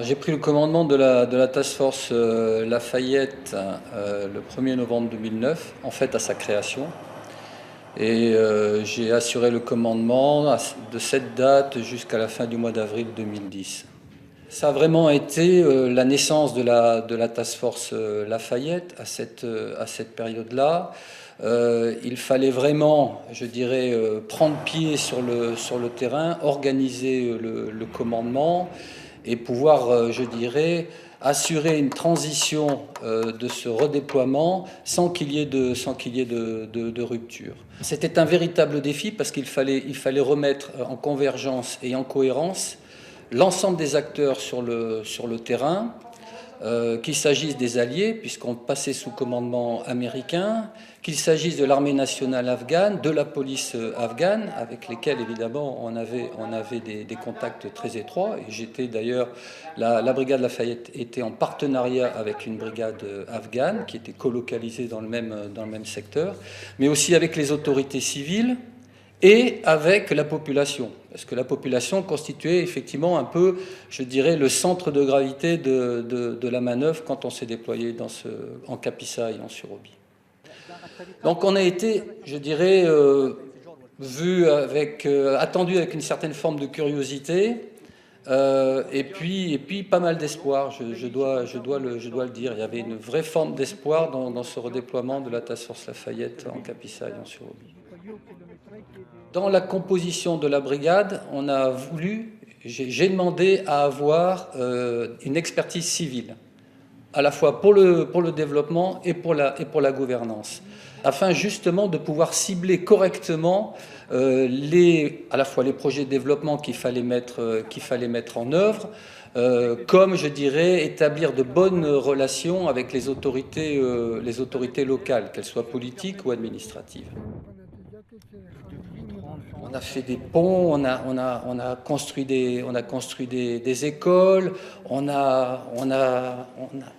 J'ai pris le commandement de la Task Force Lafayette le 1er novembre 2009, en fait à sa création. Et j'ai assuré le commandement de cette date jusqu'à la fin du mois d'avril 2010. Ça a vraiment été la naissance de la Task Force Lafayette à cette période-là. Il fallait vraiment, je dirais, prendre pied sur le terrain, organiser le commandement et pouvoir, je dirais, assurer une transition de ce redéploiement sans qu'il y ait de rupture. C'était un véritable défi parce qu'il fallait remettre en convergence et en cohérence l'ensemble des acteurs sur le terrain, qu'il s'agisse des alliés, puisqu'on passait sous commandement américain, qu'il s'agisse de l'armée nationale afghane, de la police afghane, avec lesquels évidemment on avait des contacts très étroits. Et j'étais d'ailleurs, la brigade Lafayette était en partenariat avec une brigade afghane qui était colocalisée dans le même secteur, mais aussi avec les autorités civiles et avec la population, parce que la population constituait effectivement un peu, je dirais, le centre de gravité de la manœuvre quand on s'est déployé en Kapisa et en Surabhi. Donc on a été, je dirais, attendu avec une certaine forme de curiosité, et puis pas mal d'espoir, je dois le dire. Il y avait une vraie forme d'espoir dans ce redéploiement de la Task Force Lafayette en Kapisa et en Surabhi. Dans la composition de la brigade, j'ai demandé à avoir une expertise civile, à la fois pour le développement et pour la gouvernance, afin justement de pouvoir cibler correctement à la fois les projets de développement qu'il fallait mettre en œuvre, comme, je dirais, établir de bonnes relations avec les autorités locales, qu'elles soient politiques ou administratives. On a fait des ponts, on a construit des écoles, on a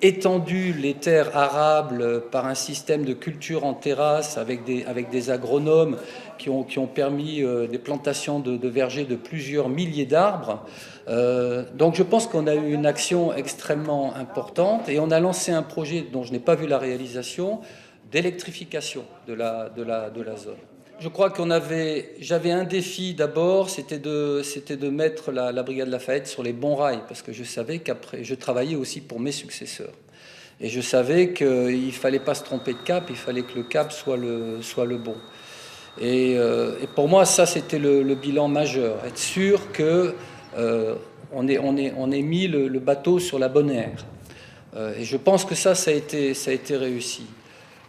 étendu les terres arables par un système de culture en terrasse avec des agronomes qui ont permis des plantations de vergers de plusieurs milliers d'arbres. Donc je pense qu'on a eu une action extrêmement importante et on a lancé un projet dont je n'ai pas vu la réalisation d'électrification de la zone. Je crois j'avais un défi d'abord, c'était de mettre la brigade Lafayette sur les bons rails, parce que je savais qu'après, je travaillais aussi pour mes successeurs. Et je savais qu'il ne fallait pas se tromper de cap, il fallait que le cap soit le bon. Et pour moi, ça, c'était le bilan majeur, être sûr qu'on ait mis le bateau sur la bonne ère. Et je pense que ça a été réussi.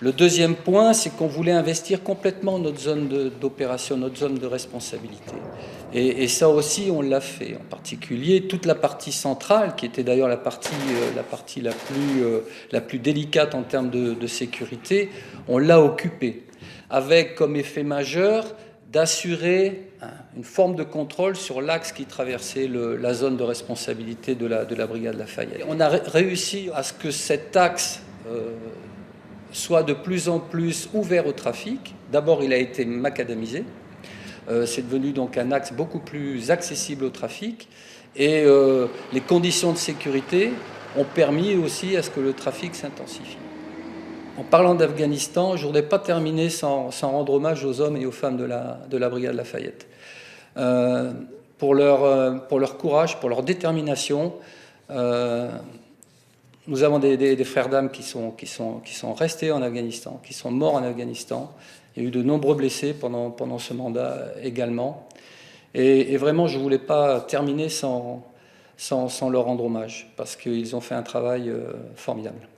Le deuxième point, c'est qu'on voulait investir complètement notre zone d'opération, notre zone de responsabilité. Et ça aussi, on l'a fait. En particulier, toute la partie centrale, qui était d'ailleurs la partie la plus délicate en termes de sécurité, on l'a occupée, avec comme effet majeur d'assurer une forme de contrôle sur l'axe qui traversait la zone de responsabilité de la brigade Lafayette. On a réussi à ce que cet axe soit de plus en plus ouvert au trafic. D'abord, il a été macadamisé. C'est devenu donc un axe beaucoup plus accessible au trafic. Et les conditions de sécurité ont permis aussi à ce que le trafic s'intensifie. En parlant d'Afghanistan, je ne voudrais pas terminer sans rendre hommage aux hommes et aux femmes de la brigade Lafayette. Pour leur courage, pour leur détermination, nous avons des frères d'âmes qui sont restés en Afghanistan, qui sont morts en Afghanistan. Il y a eu de nombreux blessés pendant ce mandat également. Et vraiment, je ne voulais pas terminer sans leur rendre hommage, parce qu'ils ont fait un travail formidable.